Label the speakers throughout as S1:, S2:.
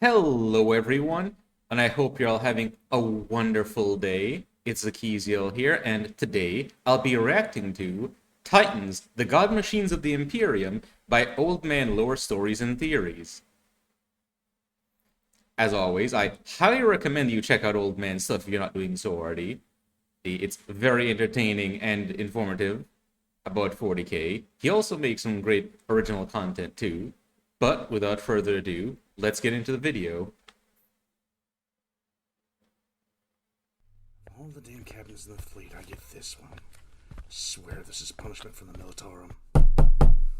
S1: Hello, everyone, and I hope you're all having a wonderful day. It's Zakiziel here, and today I'll be reacting to Titans, the God Machines of the Imperium by Old Man Lore Stories and Theories. As always, I highly recommend you check out Old Man's stuff if you're not doing so already. It's very entertaining and informative about 40k. He also makes some great original content too. But without further ado, let's get into the video.
S2: All the damn captains in the fleet, I get this one. I swear this is punishment from the Militarum.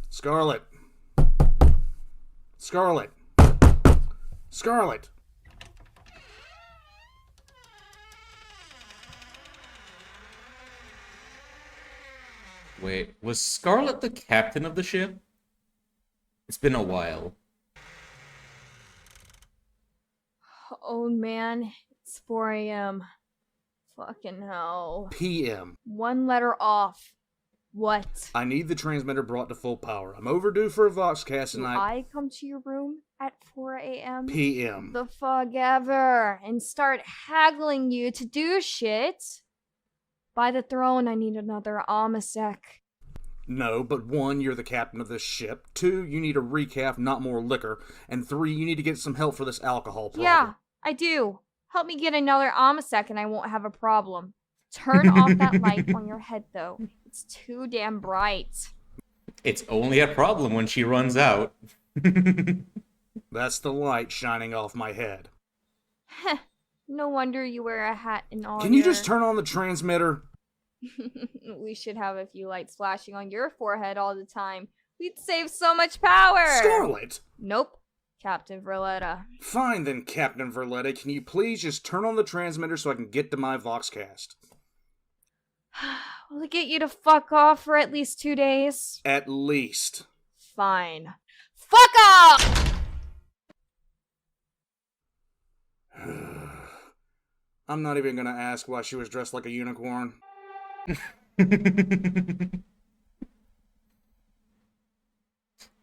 S2: Scarlet! Scarlet! Scarlet!
S1: Wait, was Scarlet the captain of the ship? It's been a while.
S3: Oh man, it's 4 a.m. Fucking hell.
S2: PM.
S3: One letter off. What?
S2: I need the transmitter brought to full power. I'm overdue for a Voxcast
S3: Do
S2: and
S3: I come to your room at 4 a.m.?
S2: PM.
S3: The fuck ever. And start haggling you to do shit? By the throne, I need another Amasek.
S2: No, but 1, you're the captain of this ship. 2, you need a recap, not more liquor. And 3, you need to get some help for this alcohol problem.
S3: Yeah, I do. Help me get another Amasek and I won't have a problem. Turn off that light on your head, though. It's too damn bright.
S1: It's only a problem when she runs out.
S2: That's the light shining off my head.
S3: Heh. No wonder you wear a hat and all.
S2: Can you just turn on the transmitter?
S3: We should have a few lights flashing on your forehead all the time. We'd save so much power!
S2: Scarlet!
S3: Nope. Captain Verletta.
S2: Fine then, Captain Verletta. Can you please just turn on the transmitter so I can get to my Voxcast?
S3: Will it get you to fuck off for at least 2 days?
S2: At least.
S3: Fine. Fuck off!
S2: I'm not even gonna ask why she was dressed like a unicorn.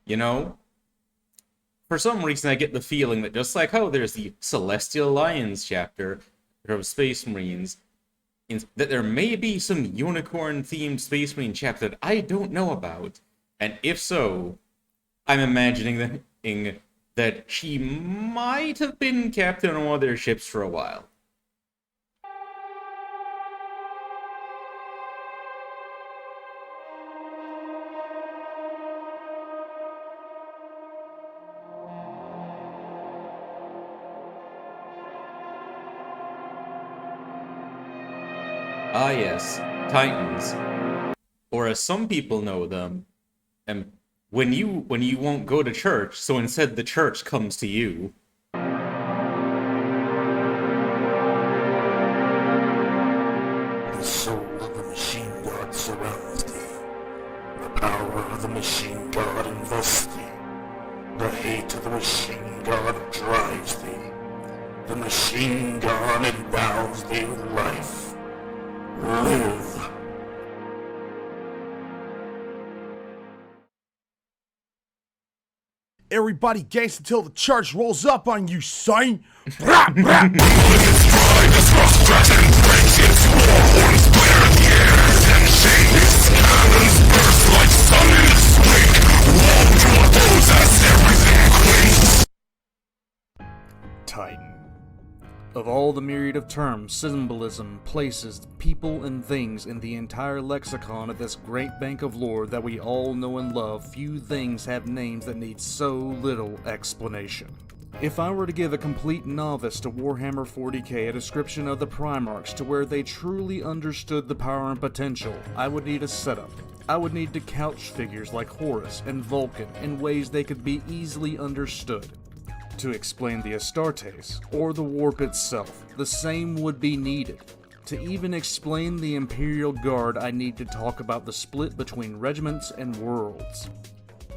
S1: You know, for some reason I get the feeling that just like how there's the Celestial Alliance chapter of Space Marines, that there may be some unicorn-themed Space Marine chapter that I don't know about. And if so, I'm imagining that she might have been captain on one of their ships for a while. Ah yes, Titans. Or as some people know them, when you won't go to church, so instead the church comes to you.
S4: The soul of the machine god surrounds thee. The power of the machine god invests thee. The hate of the machine god drives thee. The machine god endows thee with life. Live.
S5: Everybody gangs until the church rolls up on you, son! Brah, brah.
S2: Titan. Of all the myriad of terms, symbolism, places, people, and things in the entire lexicon of this great bank of lore that we all know and love, few things have names that need so little explanation. If I were to give a complete novice to Warhammer 40k a description of the Primarchs to where they truly understood the power and potential, I would need a setup. I would need to couch figures like Horus and Vulcan in ways they could be easily understood. To explain the Astartes, or the Warp itself, the same would be needed. To even explain the Imperial Guard, I need to talk about the split between regiments and worlds.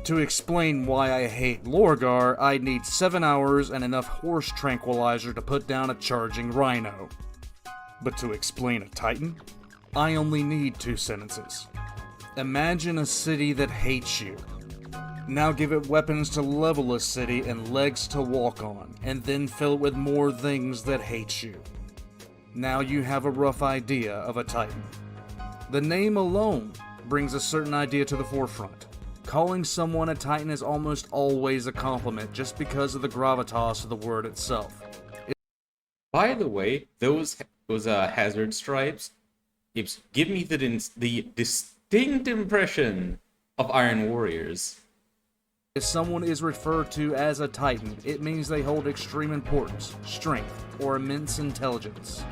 S2: To explain why I hate Lorgar, I'd need 7 hours and enough horse tranquilizer to put down a charging rhino. But to explain a Titan, I only need 2 sentences. Imagine a city that hates you. Now give it weapons to level a city and legs to walk on, and then fill it with more things that hate you. Now you have a rough idea of a Titan. The name alone brings a certain idea to the forefront. Calling someone a Titan is almost always a compliment just because of the gravitas of the word itself.
S1: By the way, those hazard stripes give me the distinct impression of Iron Warriors.
S2: If someone is referred to as a Titan, it means they hold extreme importance, strength, or immense intelligence.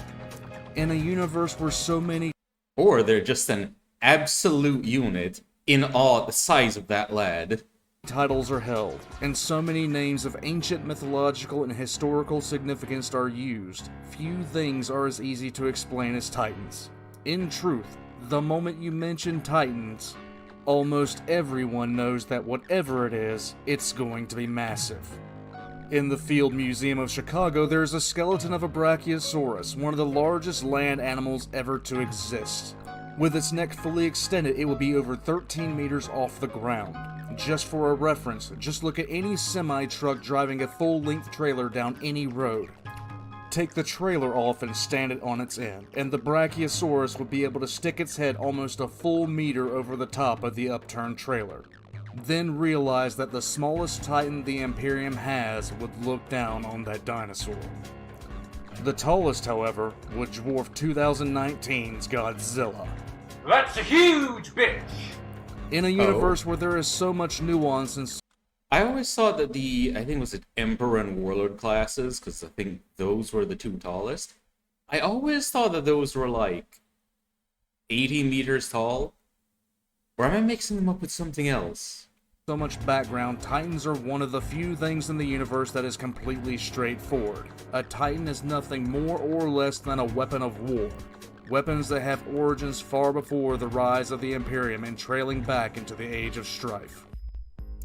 S2: In a universe where so many
S1: Or they're just an absolute unit in awe at the size of that lad.
S2: titles are held, and so many names of ancient mythological and historical significance are used, few things are as easy to explain as Titans. In truth, the moment you mention Titans, almost everyone knows that whatever it is, it's going to be massive. In the Field Museum of Chicago, there is a skeleton of a Brachiosaurus, one of the largest land animals ever to exist. With its neck fully extended, it would be over 13 meters off the ground. Just for a reference, just look at any semi-truck driving a full-length trailer down any road. Take the trailer off and stand it on its end, and the Brachiosaurus would be able to stick its head almost a full meter over the top of the upturned trailer. Then realize that the smallest Titan the Imperium has would look down on that dinosaur. The tallest, however, would dwarf 2019's Godzilla.
S6: That's a huge bitch!
S2: In a universe where there is so much nuance and
S1: I always thought that I think it was the Emperor and Warlord classes, because I think those were the two tallest. I always thought that those were like 80 meters tall. Or am I mixing them up with something else?
S2: so much background, Titans are one of the few things in the universe that is completely straightforward. A Titan is nothing more or less than a weapon of war. Weapons that have origins far before the rise of the Imperium and trailing back into the Age of Strife.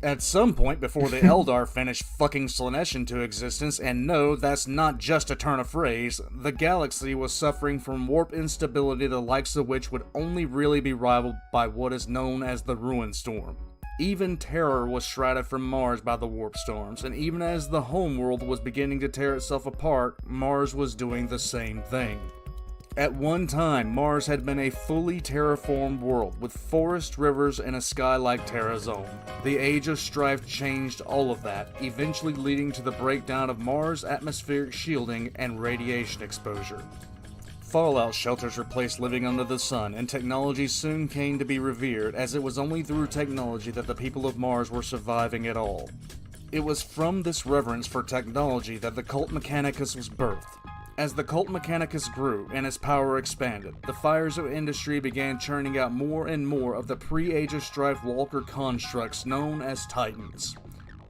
S2: At some point before the Eldar finished fucking Slanesh into existence, and no, that's not just a turn of phrase, the galaxy was suffering from warp instability the likes of which would only really be rivaled by what is known as the Ruin Storm. Even Terror was shrouded from Mars by the warp storms, and even as the homeworld was beginning to tear itself apart, Mars was doing the same thing. At one time, Mars had been a fully terraformed world, with forests, rivers, and a sky like Terra Zone. The Age of Strife changed all of that, eventually leading to the breakdown of Mars' atmospheric shielding and radiation exposure. Fallout shelters replaced living under the sun, and technology soon came to be revered, as it was only through technology that the people of Mars were surviving at all. It was from this reverence for technology that the Cult Mechanicus was birthed. As the Cult Mechanicus grew and its power expanded, the fires of industry began churning out more and more of the pre-Age of Strife walker constructs known as Titans.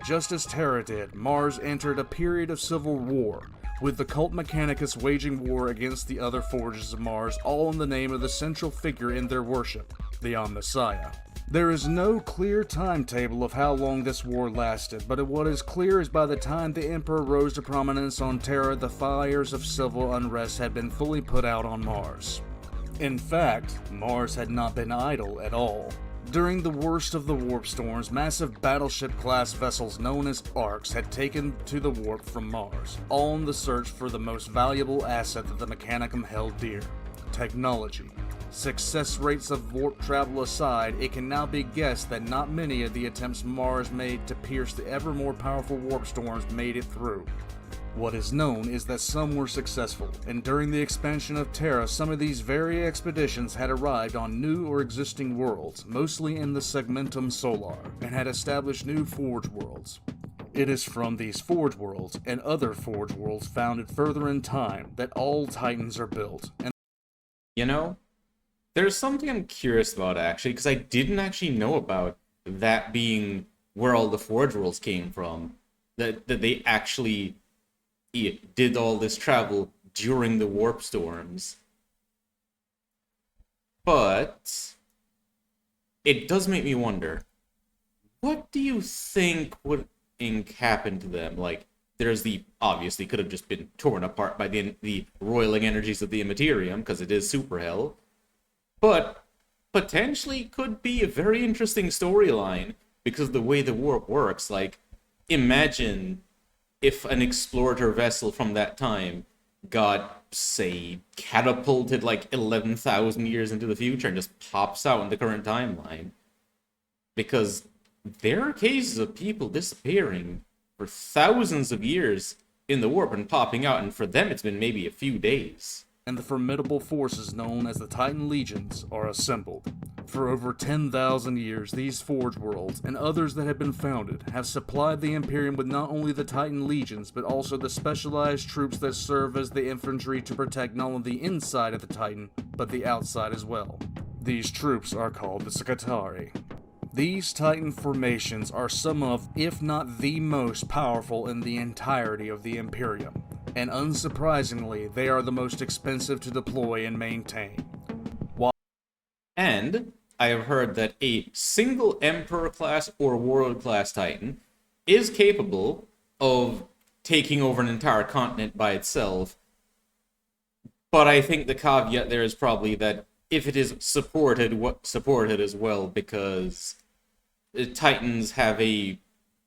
S2: Just as Terra did, Mars entered a period of civil war, with the Cult Mechanicus waging war against the other forges of Mars, all in the name of the central figure in their worship, the Omnissiah. There is no clear timetable of how long this war lasted, but what is clear is by the time the Emperor rose to prominence on Terra, the fires of civil unrest had been fully put out on Mars. In fact, Mars had not been idle at all. During the worst of the warp storms, massive battleship-class vessels known as Arks had taken to the warp from Mars, all in the search for the most valuable asset that the Mechanicum held dear: technology. Success rates of warp travel aside, it can now be guessed that not many of the attempts Mars made to pierce the ever more powerful warp storms made it through. What is known is that some were successful, and during the expansion of Terra, some of these very expeditions had arrived on new or existing worlds, mostly in the Segmentum Solar, and had established new Forge worlds. It is from these Forge worlds, and other Forge worlds founded further in time, that all Titans are built, and
S1: You know, there's something I'm curious about actually, because I didn't actually know about that being where all the Forge Worlds came from. That they actually did all this travel during the warp storms. But it does make me wonder, what do you think would happen to them? Like, there's obviously could have just been torn apart by the roiling energies of the Imperium, because it is super hell. But potentially could be a very interesting storyline because the way the warp works, like, imagine if an explorer vessel from that time got, say, catapulted like 11,000 years into the future and just pops out in the current timeline. Because there are cases of people disappearing for thousands of years in the warp and popping out, and for them it's been maybe a few days.
S2: And the formidable forces known as the Titan Legions are assembled. For over 10,000 years, these Forge Worlds, and others that have been founded, have supplied the Imperium with not only the Titan Legions, but also the specialized troops that serve as the infantry to protect not only the inside of the Titan, but the outside as well. These troops are called the Scutari. These Titan formations are some of, if not the most powerful in the entirety of the Imperium, and unsurprisingly, they are the most expensive to deploy and maintain.
S1: And I have heard that a single Emperor-class or World-class Titan is capable of taking over an entire continent by itself, but I think the caveat there is probably that if it is supported as well, because Titans have a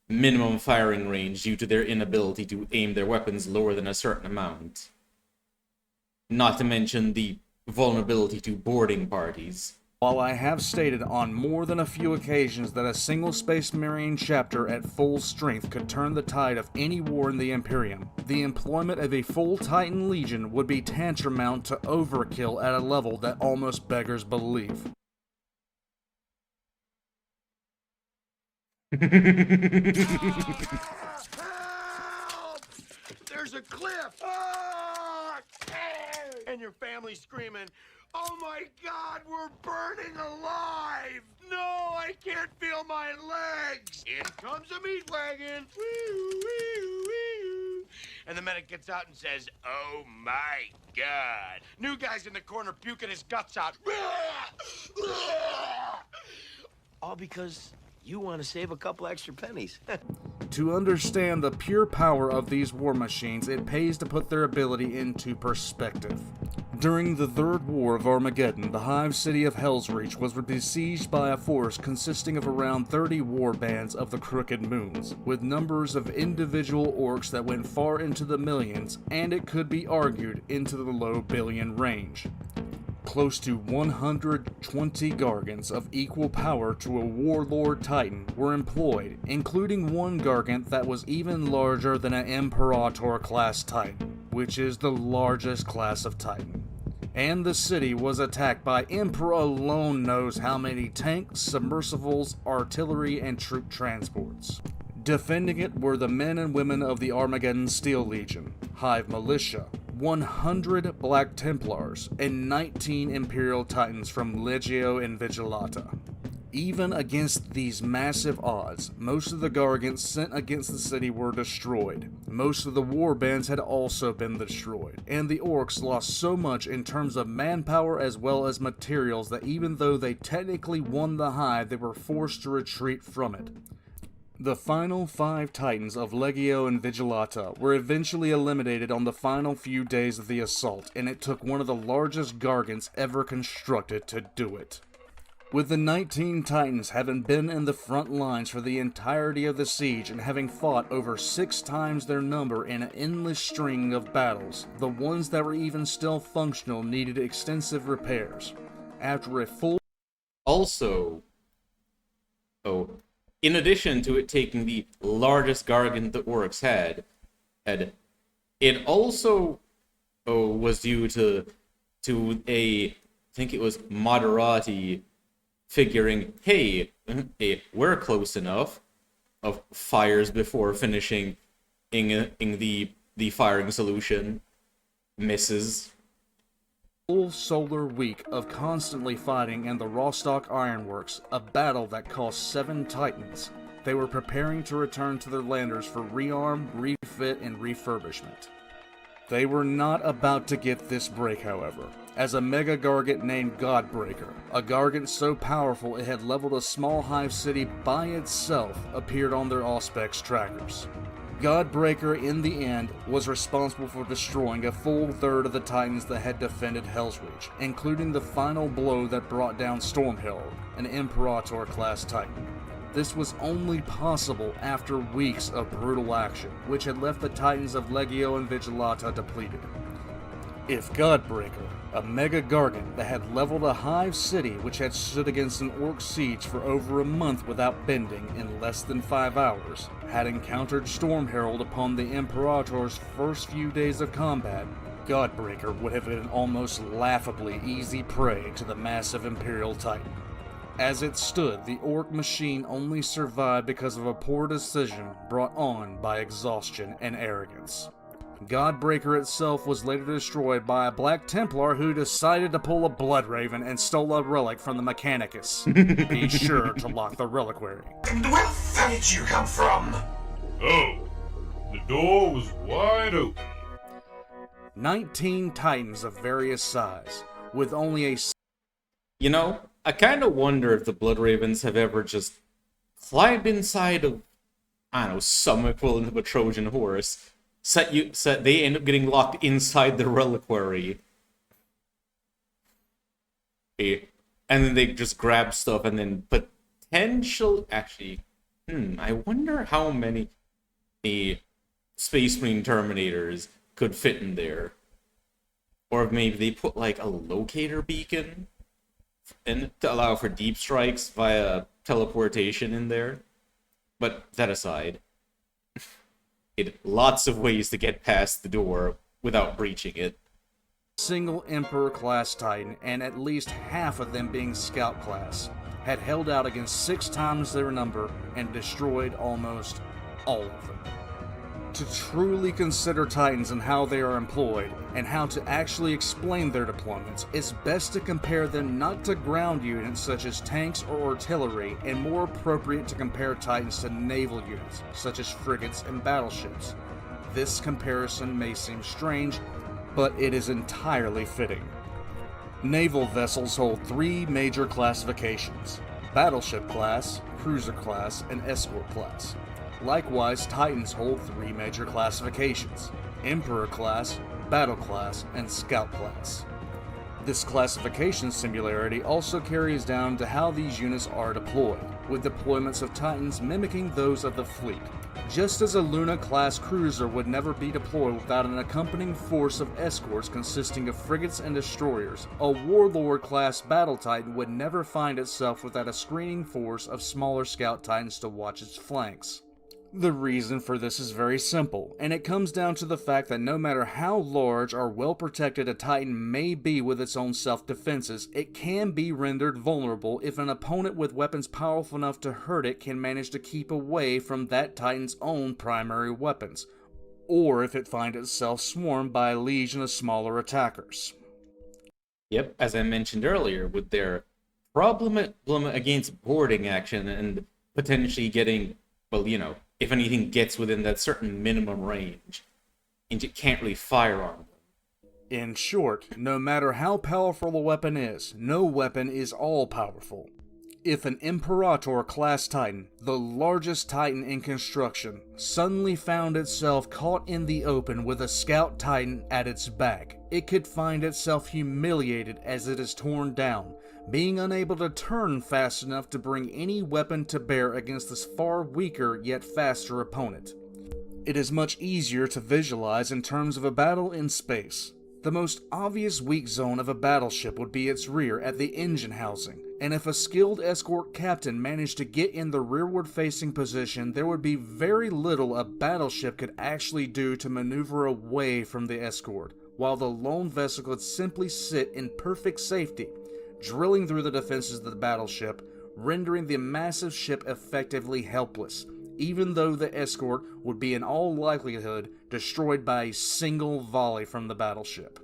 S1: minimum firing range due to their inability to aim their weapons lower than a certain amount. Not to mention the vulnerability to boarding parties.
S2: While I have stated on more than a few occasions that a single Space Marine chapter at full strength could turn the tide of any war in the Imperium, the employment of a full Titan Legion would be tantamount to overkill at a level that almost beggars belief.
S5: Help! There's a cliff! Ah! And your family screaming, "Oh my God, we're burning alive! No, I can't feel my legs! In comes a meat wagon! Woo, woo, woo. And the medic gets out and says, "Oh my God!" New guy's in the corner puking his guts out. All because you want to save a couple extra pennies.
S2: To understand the pure power of these war machines, it pays to put their ability into perspective. During the Third War of Armageddon, the hive city of Hellsreach was besieged by a force consisting of around 30 war bands of the Crooked Moons, with numbers of individual orcs that went far into the millions, and it could be argued into the low billion range. Close to 120 Gargants of equal power to a Warlord Titan were employed, including one Gargant that was even larger than an Imperator-class Titan, which is the largest class of Titan. And the city was attacked by Emperor alone knows how many tanks, submersibles, artillery, and troop transports. Defending it were the men and women of the Armageddon Steel Legion, Hive Militia, 100 Black Templars, and 19 Imperial Titans from Legio Invigilata. Even against these massive odds, most of the Gargants sent against the city were destroyed. Most of the war bands had also been destroyed, and the orcs lost so much in terms of manpower as well as materials that even though they technically won the hive, they were forced to retreat from it. The final 5 Titans of Legio Invigilata were eventually eliminated on the final few days of the assault, and it took one of the largest Gargants ever constructed to do it. With the 19 Titans having been in the front lines for the entirety of the siege and having fought over 6 times their number in an endless string of battles, the ones that were even still functional needed extensive repairs. After a full
S1: in addition to it taking the largest Gargant the orcs had, it also was due to I think it was Moderati figuring, hey, we're close enough of fires before finishing in the firing solution. Misses.
S2: full solar week of constantly fighting in the Rostock Ironworks, a battle that cost 7 Titans. They were preparing to return to their landers for rearm, refit, and refurbishment. They were not about to get this break, however, as a mega Gargant named Godbreaker, a Gargant so powerful it had leveled a small hive city by itself, appeared on their Auspex trackers. Godbreaker, in the end, was responsible for destroying a full third of the Titans that had defended Hellsreach, including the final blow that brought down Stormherald, an Imperator-class Titan. This was only possible after weeks of brutal action, which had left the Titans of Legio and Vigilata depleted. If Godbreaker, a mega gargant that had leveled a hive city which had stood against an orc siege for over a month without bending in less than 5 hours, had encountered Storm Herald upon the Imperator's first few days of combat, Godbreaker would have been almost laughably easy prey to the massive Imperial Titan. As it stood, the orc machine only survived because of a poor decision brought on by exhaustion and arrogance. Godbreaker itself was later destroyed by a Black Templar who decided to pull a Blood Raven and stole a relic from the Mechanicus. Be sure to lock the reliquary.
S4: And where did you come from?
S6: Oh, the door was wide open.
S2: 19 Titans of various size, with only a...
S1: You know, I kind of wonder if the Blood Ravens have ever just climbed inside of, I don't know, some equivalent of a Trojan horse. They end up getting locked inside the reliquary. And then they just grab stuff and then actually, I wonder how many Space Marine Terminators could fit in there. Or maybe they put like a locator beacon and to allow for deep strikes via teleportation in there. But that aside, lots of ways to get past the door without breaching it.
S2: Single Emperor class Titan, and at least half of them being Scout class, had held out against 6 times their number and destroyed almost all of them. To truly consider Titans and how they are employed, and how to actually explain their deployments, it's best to compare them not to ground units such as tanks or artillery, and more appropriate to compare Titans to naval units such as frigates and battleships. This comparison may seem strange, but it is entirely fitting. Naval vessels hold 3 major classifications: battleship class, cruiser class, and escort class. Likewise, Titans hold 3 major classifications: Emperor class, Battle class, and Scout class. This classification similarity also carries down to how these units are deployed, with deployments of Titans mimicking those of the fleet. Just as a Luna-class cruiser would never be deployed without an accompanying force of escorts consisting of frigates and destroyers, a Warlord-class battle Titan would never find itself without a screening force of smaller Scout Titans to watch its flanks. The reason for this is very simple, and it comes down to the fact that no matter how large or well protected a Titan may be with its own self-defenses, it can be rendered vulnerable if an opponent with weapons powerful enough to hurt it can manage to keep away from that Titan's own primary weapons, or if it finds itself swarmed by a legion of smaller attackers.
S1: Yep, as I mentioned earlier, with their problem against boarding action and potentially getting, well, if anything gets within that certain minimum range, and you can't really fire on them.
S2: In short, no matter how powerful a weapon is, no weapon is all-powerful. If an Imperator-class Titan, the largest Titan in construction, suddenly found itself caught in the open with a Scout Titan at its back, it could find itself humiliated as it is torn down, being unable to turn fast enough to bring any weapon to bear against this far weaker yet faster opponent. It is much easier to visualize in terms of a battle in space. The most obvious weak zone of a battleship would be its rear at the engine housing, and if a skilled escort captain managed to get in the rearward-facing position, there would be very little a battleship could actually do to maneuver away from the escort, while the lone vessel could simply sit in perfect safety, drilling through the defenses of the battleship, rendering the massive ship effectively helpless, even though the escort would be in all likelihood destroyed by a single volley from the battleship.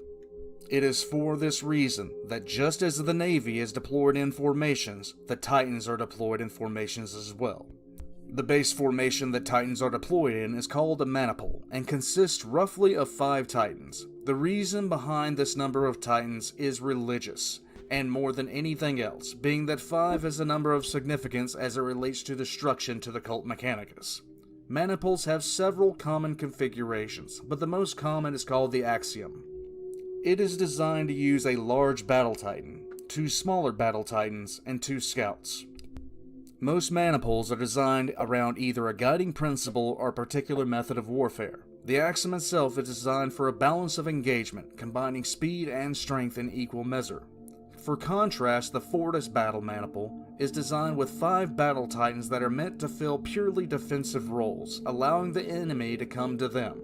S2: It is for this reason that just as the Navy is deployed in formations, the Titans are deployed in formations as well. The base formation that Titans are deployed in is called a maniple, and consists roughly of 5 Titans. The reason behind this number of Titans is religious, and more than anything else, being that 5 is a number of significance as it relates to destruction to the cult Mechanicus. Maniples have several common configurations, but the most common is called the Axiom. It is designed to use a large battle titan, 2 smaller battle titans, and 2 scouts. Most maniples are designed around either a guiding principle or a particular method of warfare. The axiom itself is designed for a balance of engagement, combining speed and strength in equal measure. For contrast, the Fortis Battle Maniple is designed with 5 Battle Titans that are meant to fill purely defensive roles, allowing the enemy to come to them.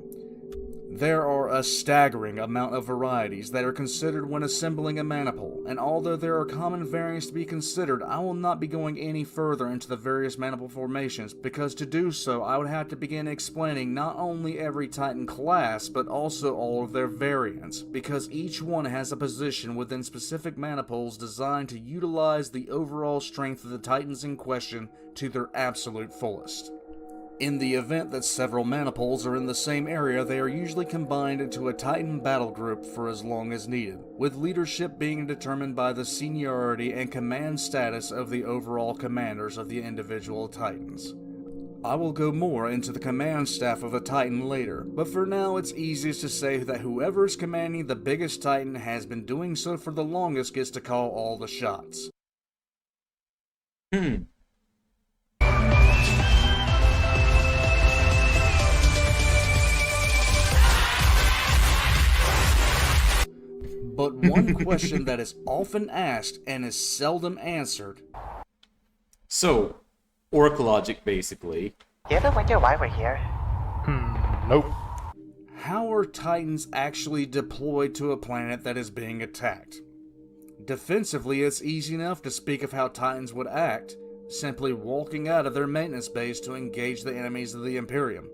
S2: There are a staggering amount of varieties that are considered when assembling a maniple, and although there are common variants to be considered, I will not be going any further into the various maniple formations, because to do so I would have to begin explaining not only every Titan class, but also all of their variants, because each one has a position within specific maniples designed to utilize the overall strength of the Titans in question to their absolute fullest. In the event that several maniples are in the same area, they are usually combined into a Titan battle group for as long as needed, with leadership being determined by the seniority and command status of the overall commanders of the individual Titans. I will go more into the command staff of a Titan later, but for now it's easiest to say that whoever is commanding the biggest Titan has been doing so for the longest gets to call all the shots. But one question that is often asked and is seldom answered.
S1: So, orc logic, basically.
S7: You ever wonder why we're here?
S8: Nope.
S2: How are Titans actually deployed to a planet that is being attacked? Defensively, it's easy enough to speak of how Titans would act, simply walking out of their maintenance base to engage the enemies of the Imperium.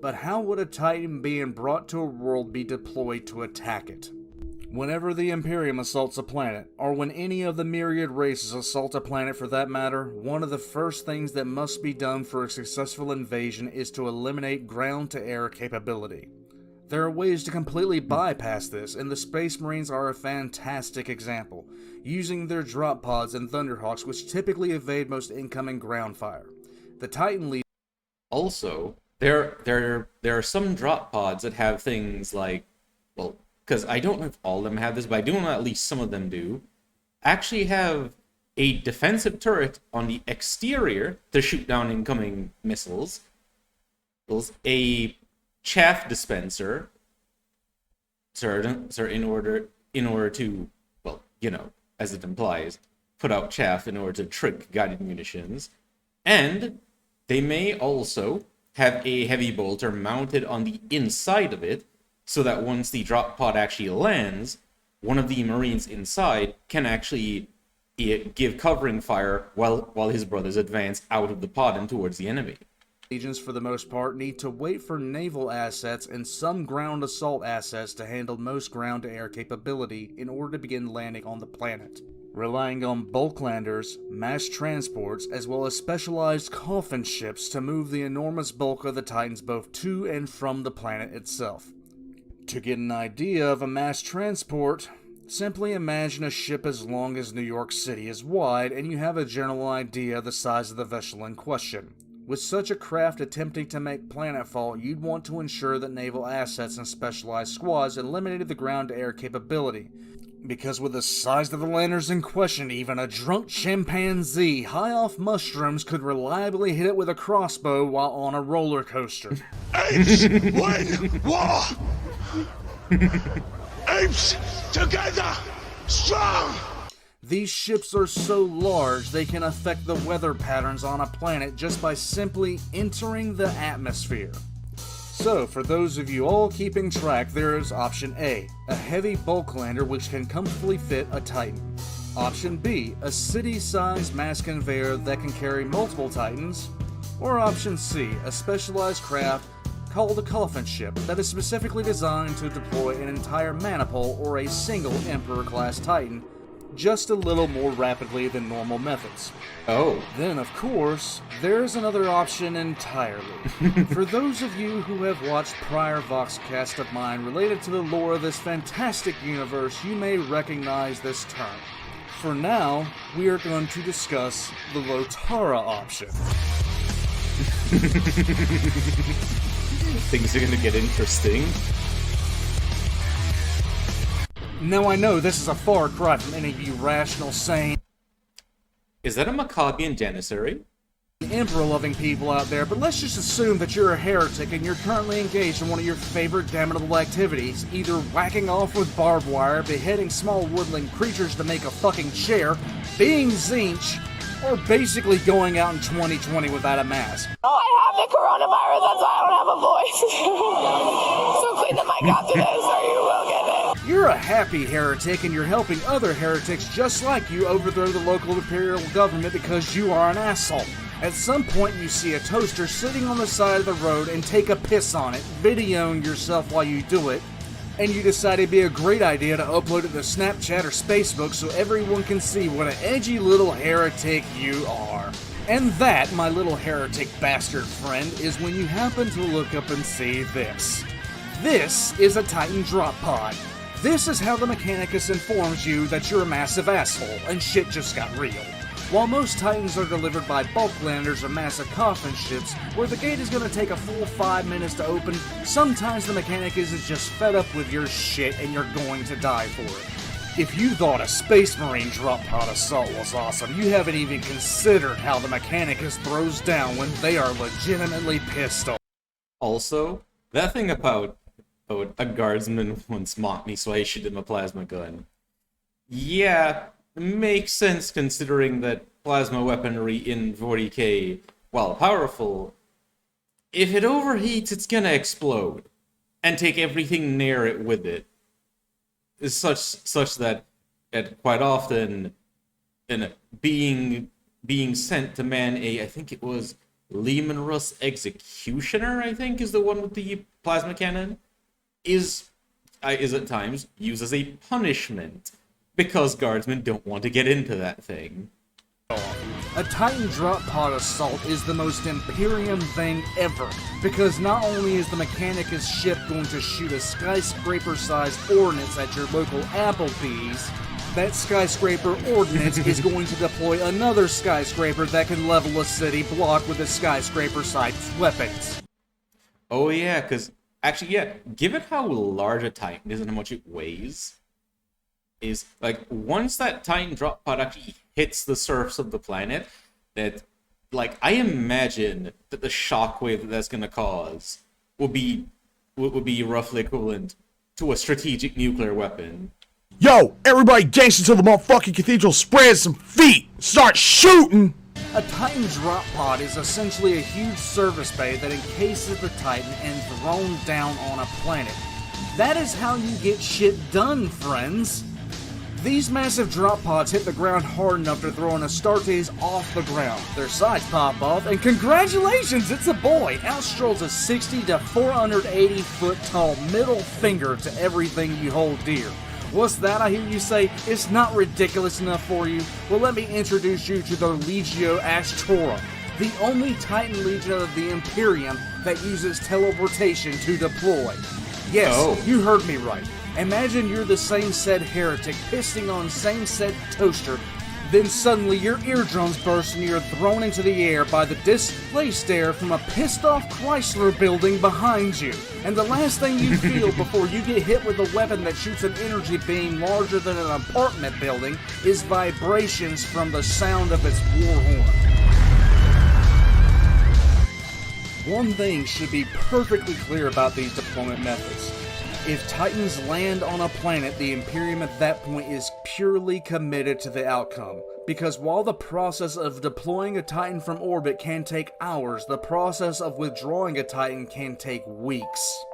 S2: But how would a Titan being brought to a world be deployed to attack it? Whenever the Imperium assaults a planet, or when any of the myriad races assault a planet for that matter, one of the first things that must be done for a successful invasion is to eliminate ground-to-air capability. There are ways to completely bypass this, and the Space Marines are a fantastic example, using their drop pods and Thunderhawks, which typically evade most incoming ground fire. The Titan lead.
S1: Also, there are some drop pods that have things like, well, because I don't know if all of them have this, but I do know at least some of them do, actually have a defensive turret on the exterior to shoot down incoming missiles, a chaff dispenser, in order to, well, you know, as it implies, put out chaff in order to trick guided munitions, and they may also have a heavy bolter mounted on the inside of it, so that once the drop pod actually lands, one of the Marines inside can actually give covering fire while his brothers advance out of the pod and towards the enemy.
S2: Legions, for the most part, need to wait for naval assets and some ground assault assets to handle most ground-to-air capability in order to begin landing on the planet, relying on bulk landers, mass transports, as well as specialized coffin ships to move the enormous bulk of the Titans both to and from the planet itself. To get an idea of a mass transport, simply imagine a ship as long as New York City is wide, and you have a general idea of the size of the vessel in question. With such a craft attempting to make planetfall, you'd want to ensure that naval assets and specialized squads eliminated the ground-to-air capability, because with the size of the landers in question, even a drunk chimpanzee high off mushrooms could reliably hit it with a crossbow while on a roller coaster.
S5: Apes win war! Apes together, strong!
S2: These ships are so large they can affect the weather patterns on a planet just by simply entering the atmosphere. So, for those of you all keeping track, there is option A, a heavy bulk lander which can comfortably fit a Titan. Option B, a city-sized mass conveyor that can carry multiple Titans. Or option C, a specialized craft called a coffin ship that is specifically designed to deploy an entire maniple or a single Emperor-class Titan, just a little more rapidly than normal methods.
S1: Oh.
S2: Then, of course, there's another option entirely. For those of you who have watched prior Voxcast of mine related to the lore of this fantastic universe, you may recognize this term. For now, we are going to discuss the Lotara option.
S1: Things are gonna get interesting.
S2: Now I know this is a far cry from any of you rational, sane...
S1: Is that a Maccabean Janissary?
S2: Emperor-loving people out there, but let's just assume that you're a heretic and you're currently engaged in one of your favorite damnable activities, either whacking off with barbed wire, beheading small woodland creatures to make a fucking chair, being Zinch, or basically going out in 2020 without a mask.
S7: Oh, I have the coronavirus, that's why I don't have a voice. So clean the mic after this, or you will get it.
S2: You're a happy heretic and you're helping other heretics just like you overthrow the local imperial government because you are an asshole. At some point you see a toaster sitting on the side of the road and take a piss on it, videoing yourself while you do it, and you decide it'd be a great idea to upload it to Snapchat or Facebook so everyone can see what an edgy little heretic you are. And that, my little heretic bastard friend, is when you happen to look up and see this. This is a Titan drop pod. This is how the Mechanicus informs you that you're a massive asshole and shit just got real. While most Titans are delivered by bulk landers or massive coffin ships, where the gate is going to take a full 5 minutes to open, sometimes the Mechanicus is just fed up with your shit and you're going to die for it. If you thought a Space Marine drop pod assault was awesome, you haven't even considered how the Mechanicus throws down when they are legitimately pissed off.
S1: Also, that thing about a guardsman once mocked me, so I issued him a plasma gun. Yeah, makes sense considering that plasma weaponry in 40k, while powerful, if it overheats, it's gonna explode and take everything near it with it. It's such that quite often, in being sent to man I think it was Lehman Russ Executioner, I think is the one with the plasma cannon, is at times used as a punishment. Because guardsmen don't want to get into that thing.
S2: A Titan drop pod assault is the most Imperium thing ever, because not only is the Mechanicus ship going to shoot a skyscraper-sized ordnance at your local Applebee's, that skyscraper ordnance is going to deploy another skyscraper that can level a city block with a skyscraper-sized weapons.
S1: Oh yeah, because, actually, yeah, given how large a Titan is and how much it weighs, is like once that Titan drop pod actually hits the surface of the planet, that like I imagine that the shockwave that's gonna cause would be roughly equivalent to a strategic nuclear weapon.
S9: Yo, everybody dance until the motherfucking cathedral spreads some feet. Start shooting.
S2: A Titan drop pod is essentially a huge service bay that encases the Titan and thrown down on a planet. That is how you get shit done, friends. These massive drop pods hit the ground hard enough to throw an Astartes off the ground. Their sides pop off, and congratulations, it's a boy! Out strolls a 60 to 480 foot tall middle finger to everything you hold dear. What's that, I hear you say? It's not ridiculous enough for you? Well, let me introduce you to the Legio Astora, the only Titan Legion of the Imperium that uses teleportation to deploy. Yes, You heard me right. Imagine you're the same said heretic pissing on same said toaster, then suddenly your eardrums burst and you're thrown into the air by the displaced air from a pissed off Chrysler building behind you. And the last thing you feel before you get hit with a weapon that shoots an energy beam larger than an apartment building is vibrations from the sound of its war horn. One thing should be perfectly clear about these deployment methods. If Titans land on a planet, the Imperium at that point is purely committed to the outcome. Because while the process of deploying a Titan from orbit can take hours, the process of withdrawing a Titan can take weeks.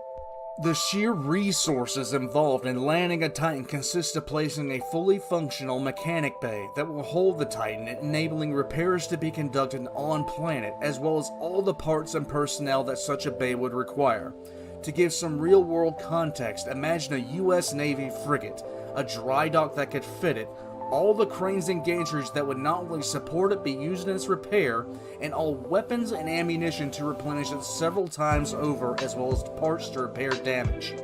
S2: The sheer resources involved in landing a Titan consists of placing a fully functional mechanic bay that will hold the Titan, enabling repairs to be conducted on planet, as well as all the parts and personnel that such a bay would require. To give some real-world context, imagine a US Navy frigate, a dry dock that could fit it, all the cranes and gantries that would not only support it but used in its repair, and all weapons and ammunition to replenish it several times over, as well as parts to repair damage.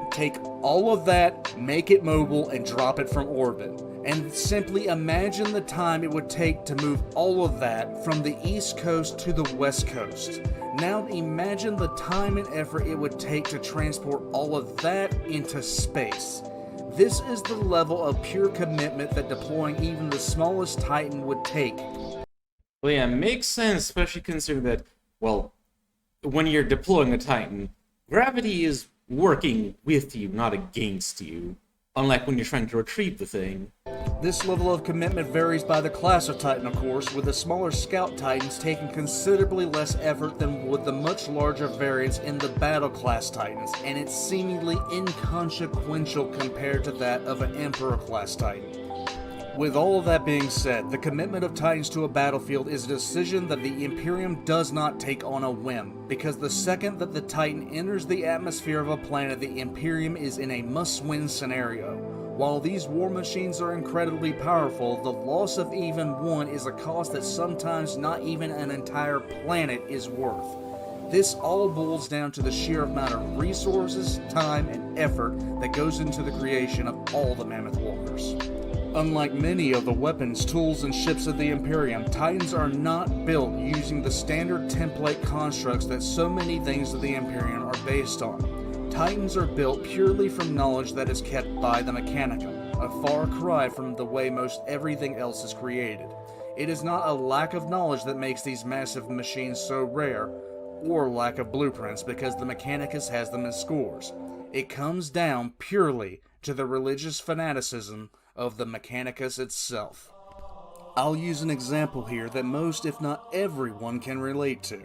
S2: Take all of that, make it mobile, and drop it from orbit. And simply imagine the time it would take to move all of that from the East Coast to the West Coast. Now imagine the time and effort it would take to transport all of that into space. This is the level of pure commitment that deploying even the smallest Titan would take.
S1: Well, yeah, makes sense, especially considering that, well, when you're deploying a Titan, gravity is working with you, not against you. Unlike when you're trying to retrieve the thing.
S2: This level of commitment varies by the class of Titan, of course, with the smaller Scout Titans taking considerably less effort than would the much larger variants in the Battle Class Titans, and it's seemingly inconsequential compared to that of an Emperor Class Titan. With all of that being said, the commitment of Titans to a battlefield is a decision that the Imperium does not take on a whim, because the second that the Titan enters the atmosphere of a planet, the Imperium is in a must-win scenario. While these war machines are incredibly powerful, the loss of even one is a cost that sometimes not even an entire planet is worth. This all boils down to the sheer amount of resources, time, and effort that goes into the creation of all the Mammoth Walkers. Unlike many of the weapons, tools, and ships of the Imperium, Titans are not built using the standard template constructs that so many things of the Imperium are based on. Titans are built purely from knowledge that is kept by the Mechanicum, a far cry from the way most everything else is created. It is not a lack of knowledge that makes these massive machines so rare, or lack of blueprints because the Mechanicus has them in scores. It comes down purely to the religious fanaticism of the Mechanicus itself. I'll use an example here that most, if not everyone, can relate to.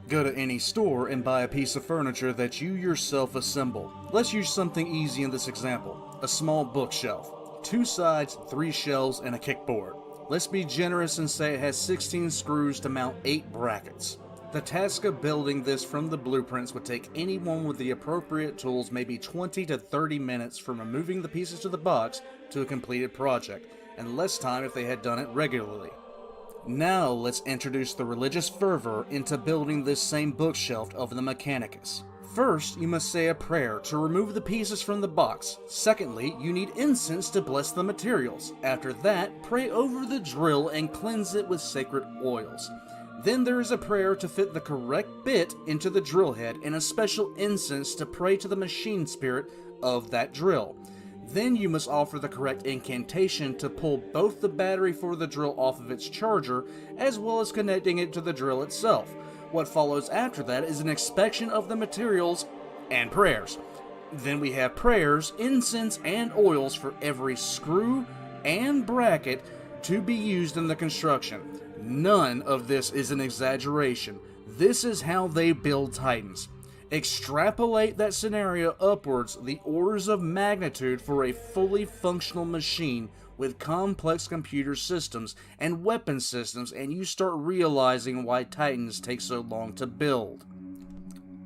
S2: Go to any store and buy a piece of furniture that you yourself assemble. Let's use something easy in this example. A small bookshelf. 2 sides, 3 shelves, and a kickboard. Let's be generous and say it has 16 screws to mount 8 brackets. The task of building this from the blueprints would take anyone with the appropriate tools maybe 20 to 30 minutes from removing the pieces to the box to a completed project, and less time if they had done it regularly. Now let's introduce the religious fervor into building this same bookshelf of the Mechanicus. First, you must say a prayer to remove the pieces from the box. Secondly, you need incense to bless the materials. After that, pray over the drill and cleanse it with sacred oils. Then there is a prayer to fit the correct bit into the drill head and a special incense to pray to the machine spirit of that drill. Then you must offer the correct incantation to pull both the battery for the drill off of its charger, as well as connecting it to the drill itself. What follows after that is an inspection of the materials and prayers. Then we have prayers, incense, and oils for every screw and bracket to be used in the construction. None of this is an exaggeration. This is how they build Titans. Extrapolate that scenario upwards the orders of magnitude for a fully functional machine with complex computer systems and weapon systems, and you start realizing why Titans take so long to build.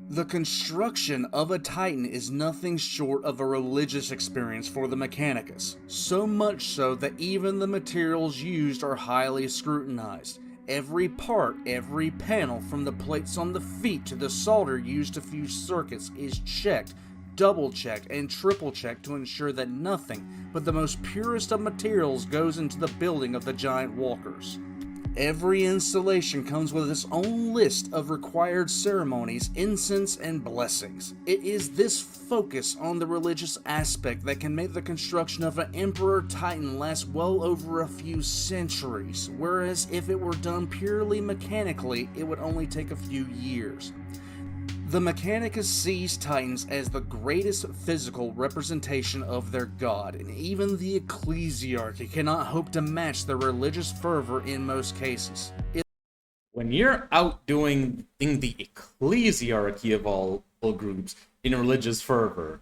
S2: The construction of a Titan is nothing short of a religious experience for the Mechanicus, so much so that even the materials used are highly scrutinized. Every part, every panel, from the plates on the feet to the solder used to fuse circuits, is checked, double-checked, and triple-checked to ensure that nothing but the most purest of materials goes into the building of the giant walkers. Every installation comes with its own list of required ceremonies, incense, and blessings. It is this focus on the religious aspect that can make the construction of an Emperor Titan last well over a few centuries, whereas if it were done purely mechanically, it would only take a few years. The Mechanicus sees Titans as the greatest physical representation of their god, and even the ecclesiarchy cannot hope to match their religious fervor in most cases.
S1: When you're outdoing the ecclesiarchy of all groups in religious fervor,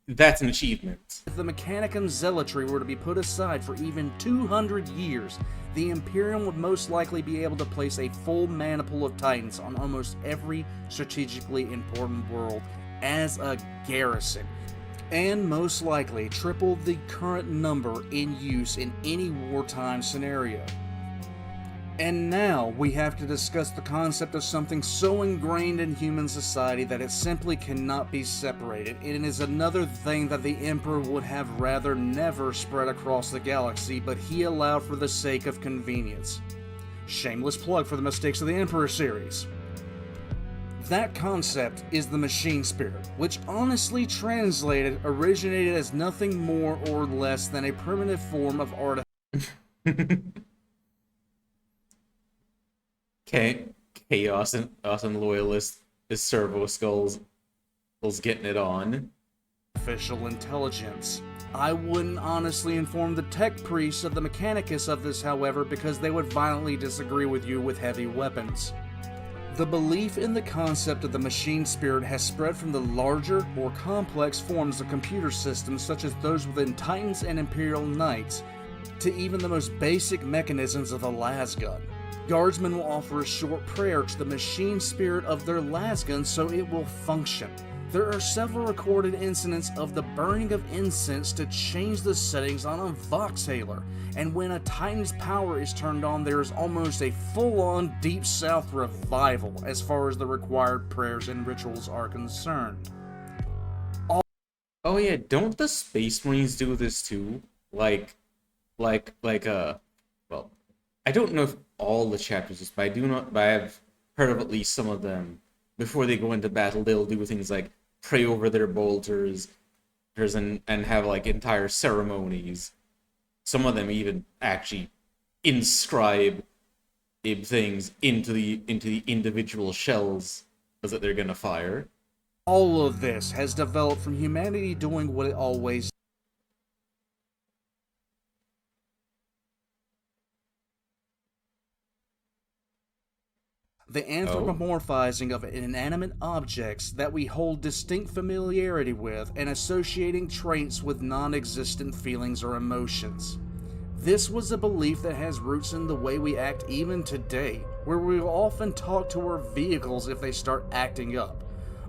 S1: that's an achievement.
S2: If the Mechanicum zealotry were to be put aside for even 200 years, the Imperium would most likely be able to place a full maniple of Titans on almost every strategically important world as a garrison, and most likely triple the current number in use in any wartime scenario. And now we have to discuss the concept of something so ingrained in human society that it simply cannot be separated. It is another thing that the Emperor would have rather never spread across the galaxy, but he allowed for the sake of convenience. Shameless plug for the Mistakes of the Emperor series. That concept is the machine spirit, which honestly translated originated as nothing more or less than a primitive form of artificial
S1: Chaos and Loyalist is Servo Skulls getting it on.
S2: Artificial intelligence. I wouldn't honestly inform the tech priests of the Mechanicus of this, however, because they would violently disagree with you with heavy weapons. The belief in the concept of the machine spirit has spread from the larger, more complex forms of computer systems such as those within Titans and Imperial Knights, to even the most basic mechanisms of the lasgun. Guardsmen will offer a short prayer to the machine spirit of their lasgun so it will function. There are several recorded incidents of the burning of incense to change the settings on a Voxhaler, and when a Titan's power is turned on, there is almost a full-on Deep South revival as far as the required prayers and rituals are concerned.
S1: Oh yeah, don't the Space Marines do this too? Well, I don't know if all the chapters, but I have heard of at least some of them. Before they go into battle, they'll do things like pray over their bolters, and have like entire ceremonies. Some of them even actually inscribe things into the individual shells that they're gonna fire.
S2: All of this has developed from humanity doing what it always the anthropomorphizing of inanimate objects that we hold distinct familiarity with and associating traits with non-existent feelings or emotions. This was a belief that has roots in the way we act even today, where we will often talk to our vehicles if they start acting up,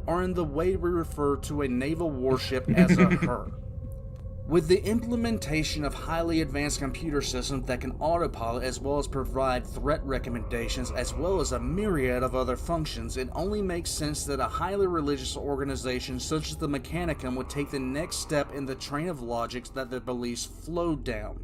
S2: or in the way we refer to a naval warship as a her. With the implementation of highly advanced computer systems that can autopilot as well as provide threat recommendations as well as a myriad of other functions, it only makes sense that a highly religious organization such as the Mechanicum would take the next step in the train of logics that their beliefs flowed down.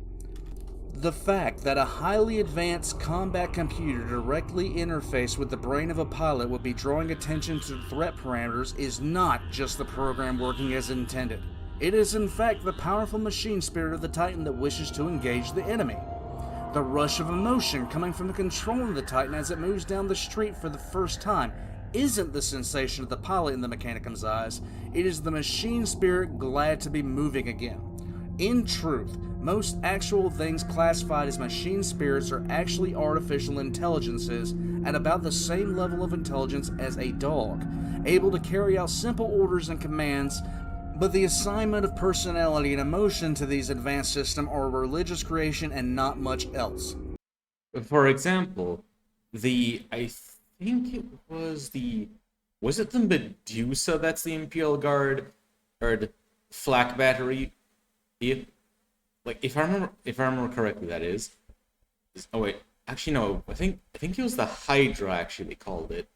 S2: The fact that a highly advanced combat computer directly interfaced with the brain of a pilot would be drawing attention to threat parameters is not just the program working as intended. It is in fact the powerful machine spirit of the Titan that wishes to engage the enemy. The rush of emotion coming from the control of the Titan as it moves down the street for the first time isn't the sensation of the pilot in the Mechanicum's eyes, it is the machine spirit glad to be moving again. In truth, most actual things classified as machine spirits are actually artificial intelligences at about the same level of intelligence as a dog, able to carry out simple orders and commands, but the assignment of personality and emotion to these advanced systems are a religious creation and not much else.
S1: For example, I think it was was it the Medusa that's the Imperial Guard, or the flak battery? Like if I remember correctly, that is. Oh wait, actually no, I think it was the Hydra actually they called it.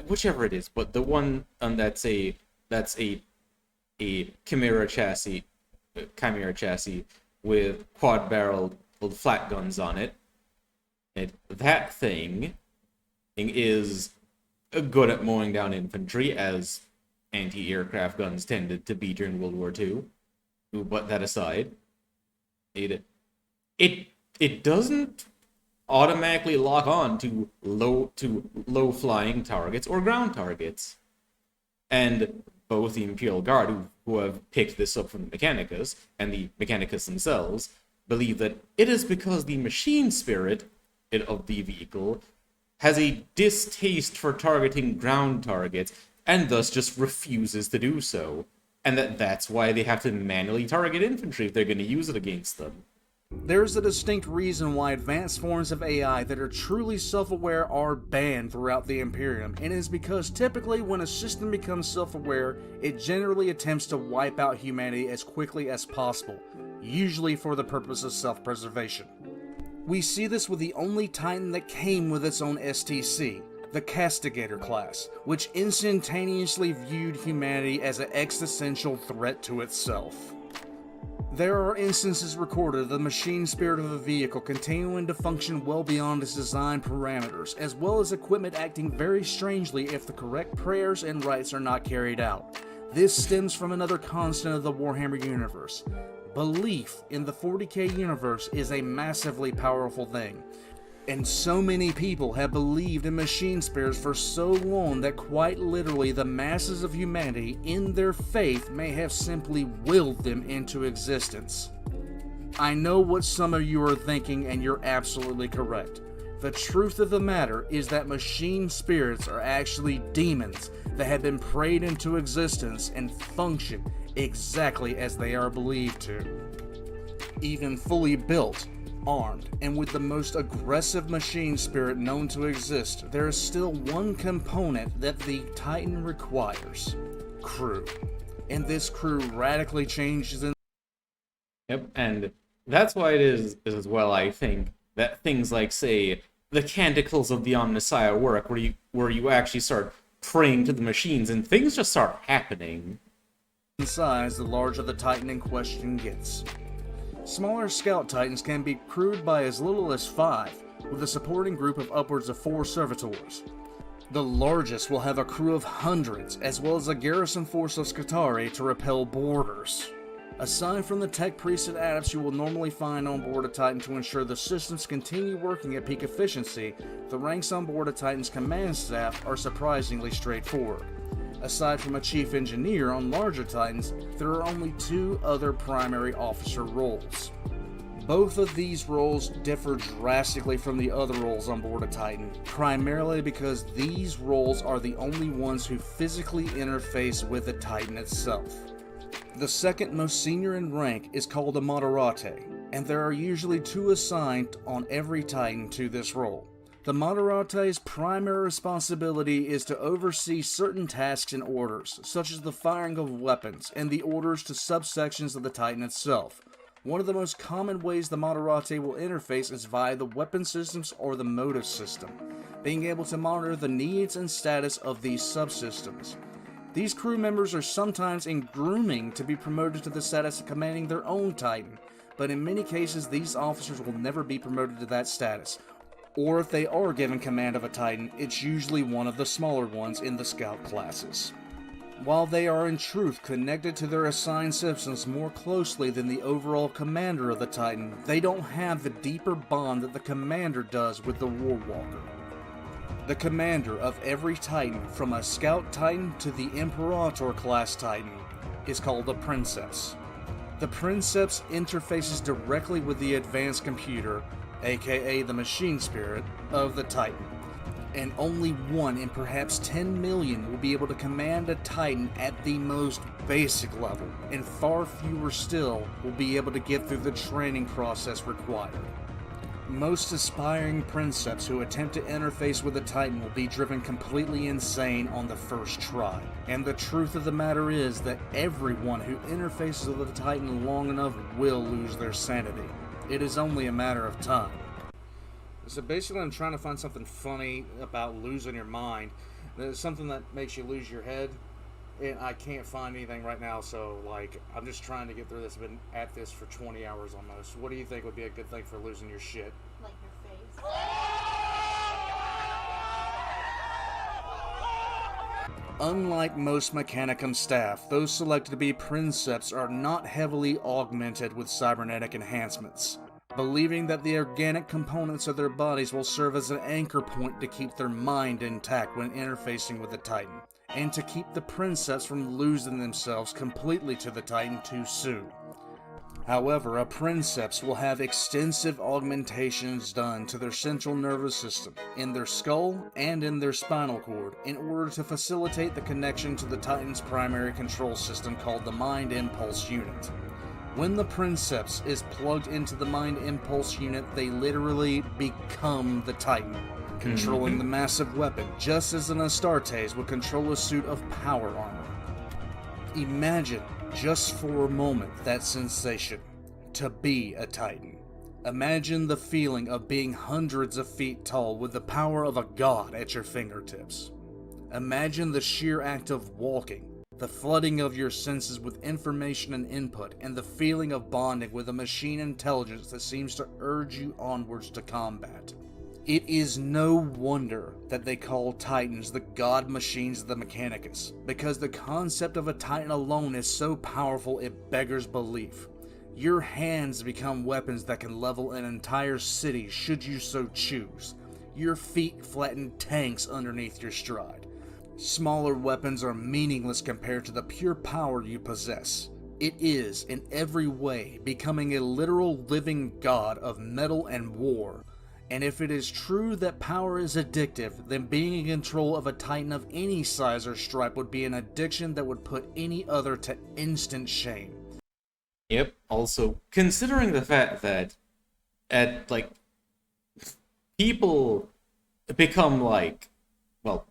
S1: Whichever it is, but the one that's a Chimera chassis with quad-barreled flat guns on it. That thing is good at mowing down infantry, as anti-aircraft guns tended to be during World War II. But that aside, it doesn't automatically lock on to low flying targets or ground targets, and both the Imperial Guard, who have picked this up from the Mechanicus, and the Mechanicus themselves, believe that it is because the machine spirit of the vehicle has a distaste for targeting ground targets, and thus just refuses to do so. And that's why they have to manually target infantry if they're going to use it against them.
S2: There's a distinct reason why advanced forms of AI that are truly self-aware are banned throughout the Imperium, and it is because typically when a system becomes self-aware, it generally attempts to wipe out humanity as quickly as possible, usually for the purpose of self-preservation. We see this with the only Titan that came with its own STC, the Castigator class, which instantaneously viewed humanity as an existential threat to itself. There are instances recorded of the machine spirit of a vehicle continuing to function well beyond its design parameters, as well as equipment acting very strangely if the correct prayers and rites are not carried out. This stems from another constant of the Warhammer universe. Belief in the 40k universe is a massively powerful thing. And so many people have believed in machine spirits for so long that quite literally the masses of humanity in their faith may have simply willed them into existence. I know what some of you are thinking, and you're absolutely correct. The truth of the matter is that machine spirits are actually demons that have been prayed into existence and function exactly as they are believed to. Even fully built, armed, and with the most aggressive machine spirit known to exist, there is still one component that the Titan requires: crew. And this crew radically changes in.
S1: Yep, and that's why it is as well, I think, that things like, say, the Canticles of the Omnissiah work, where you actually start praying to the machines and things just start happening.
S2: In size, the larger the Titan in question gets. Smaller Scout Titans can be crewed by as little as 5, with a supporting group of upwards of 4 servitors. The largest will have a crew of hundreds, as well as a garrison force of Scutari to repel boarders. Aside from the tech priests and adepts you will normally find on board a Titan to ensure the systems continue working at peak efficiency, the ranks on board a Titan's command staff are surprisingly straightforward. Aside from a chief engineer on larger Titans, there are only 2 other primary officer roles. Both of these roles differ drastically from the other roles on board a Titan, primarily because these roles are the only ones who physically interface with the Titan itself. The second most senior in rank is called a Moderate, and there are usually 2 assigned on every Titan to this role. The Moderate's primary responsibility is to oversee certain tasks and orders, such as the firing of weapons and the orders to subsections of the Titan itself. One of the most common ways the Moderate will interface is via the weapon systems or the motive system, being able to monitor the needs and status of these subsystems. These crew members are sometimes in grooming to be promoted to the status of commanding their own Titan, but in many cases these officers will never be promoted to that status. Or if they are given command of a Titan, it's usually one of the smaller ones in the Scout classes. While they are in truth connected to their assigned systems more closely than the overall commander of the Titan, they don't have the deeper bond that the commander does with the Warwalker. The commander of every Titan, from a Scout Titan to the Imperator class Titan, is called the Princeps. The Princeps interfaces directly with the advanced computer, aka the machine spirit, of the Titan. And only 1 in perhaps 10 million will be able to command a Titan at the most basic level, and far fewer still will be able to get through the training process required. Most aspiring Princeps who attempt to interface with a Titan will be driven completely insane on the first try, and the truth of the matter is that everyone who interfaces with a Titan long enough will lose their sanity. It is only a matter of time. So basically I'm trying to find something funny about losing your mind. There's something that makes you lose your head, and I can't find anything right now, so I'm just trying to get through this. I've been at this for 20 hours almost. What do you think would be a good thing for losing your shit?
S3: Like your face.
S2: Unlike most Mechanicum staff, those selected to be Princeps are not heavily augmented with cybernetic enhancements, believing that the organic components of their bodies will serve as an anchor point to keep their mind intact when interfacing with the Titan, and to keep the Princeps from losing themselves completely to the Titan too soon. However, a Princeps will have extensive augmentations done to their central nervous system, in their skull, and in their spinal cord, in order to facilitate the connection to the Titan's primary control system called the Mind Impulse Unit. When the Princeps is plugged into the Mind Impulse Unit, they literally become the Titan, controlling the massive weapon, just as an Astartes would control a suit of power armor. Imagine, just for a moment, that sensation, to be a Titan. Imagine the feeling of being hundreds of feet tall with the power of a god at your fingertips. Imagine the sheer act of walking, the flooding of your senses with information and input, and the feeling of bonding with a machine intelligence that seems to urge you onwards to combat. It is no wonder that they call Titans the god machines of the Mechanicus, because the concept of a Titan alone is so powerful it beggars belief. Your hands become weapons that can level an entire city should you so choose. Your feet flatten tanks underneath your stride. Smaller weapons are meaningless compared to the pure power you possess. It is, in every way, becoming a literal living god of metal and war. And if it is true that power is addictive, then being in control of a titan of any size or stripe would be an addiction that would put any other to instant shame.
S1: Yep. Also, considering the fact that people become like, well,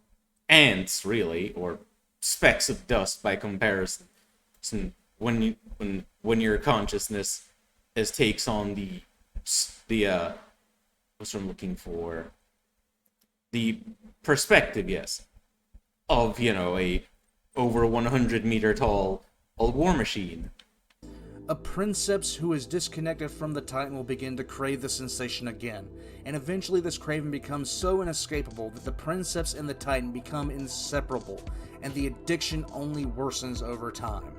S1: ants really, or specks of dust by comparison. So when your consciousness takes on the what's what I'm looking for, the perspective, yes, of a over 100-meter tall old war machine.
S2: A princeps who is disconnected from the titan will begin to crave the sensation again, and eventually this craving becomes so inescapable that the princeps and the titan become inseparable, and the addiction only worsens over time.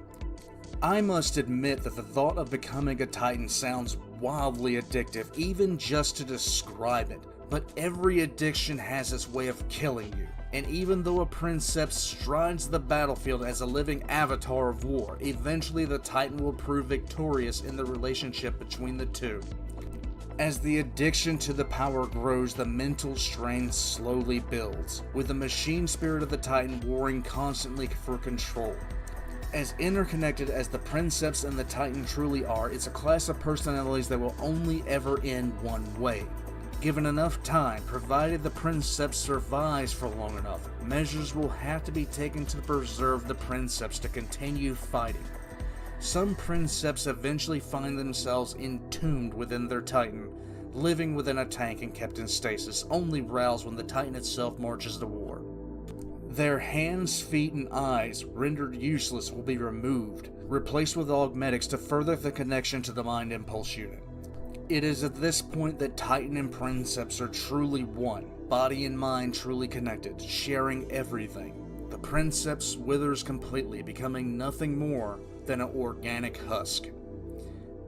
S2: I must admit that the thought of becoming a titan sounds wildly addictive, even just to describe it, but every addiction has its way of killing you. And even though a princeps strides the battlefield as a living avatar of war, eventually the titan will prove victorious in the relationship between the two. As the addiction to the power grows, the mental strain slowly builds, with the machine spirit of the titan warring constantly for control. As interconnected as the princeps and the titan truly are, it's a class of personalities that will only ever end one way. Given enough time, provided the princeps survives for long enough, measures will have to be taken to preserve the princeps to continue fighting. Some princeps eventually find themselves entombed within their titan, living within a tank and kept in stasis, only roused when the titan itself marches to war. Their hands, feet, and eyes, rendered useless, will be removed, replaced with augmetics to further the connection to the mind impulse unit. It is at this point that Titan and Princeps are truly one, body and mind truly connected, sharing everything. The Princeps withers completely, becoming nothing more than an organic husk.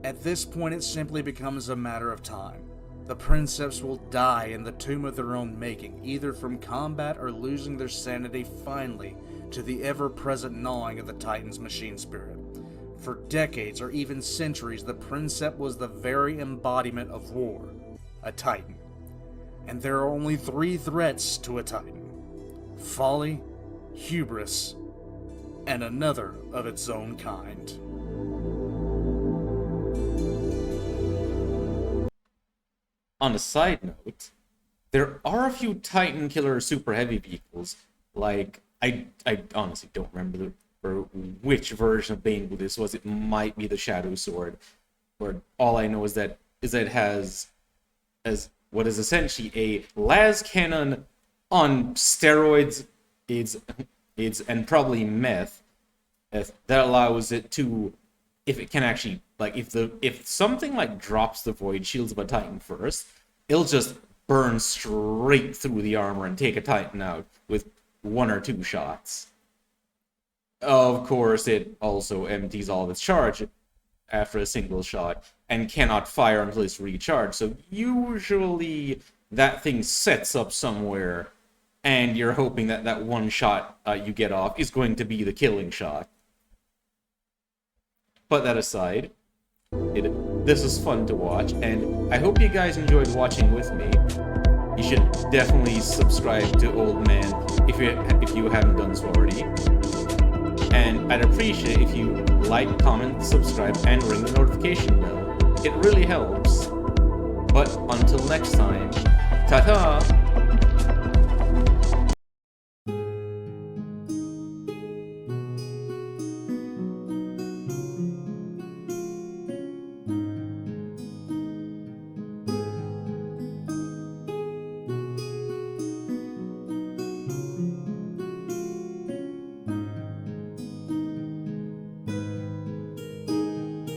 S2: At this point it simply becomes a matter of time. The Princeps will die in the tomb of their own making, either from combat or losing their sanity finally to the ever-present gnawing of the Titan's machine spirit. For decades or even centuries, the Princeps was the very embodiment of war, a Titan. And there are only 3 threats to a Titan: folly, hubris, and another of its own kind.
S1: On a side note, there are a few Titan killer super heavy vehicles, like, I honestly don't remember which version of Bane this was. It might be the Shadow Sword, or all I know is that it has what is essentially a las cannon on steroids, and probably meth, that allows it to, if it can actually, like, if something like drops the void shields of a Titan first, it'll just burn straight through the armor and take a Titan out with 1 or 2 shots. Of course, it also empties all of its charge after a single shot and cannot fire until it's recharged. So usually that thing sets up somewhere, and you're hoping that that one shot you get off is going to be the killing shot. But that aside, this is fun to watch, and I hope you guys enjoyed watching with me. You should definitely subscribe to Old Man if you haven't done so already. And I'd appreciate if you like, comment, subscribe, and ring the notification bell. It really helps. But until next time, ta-ta!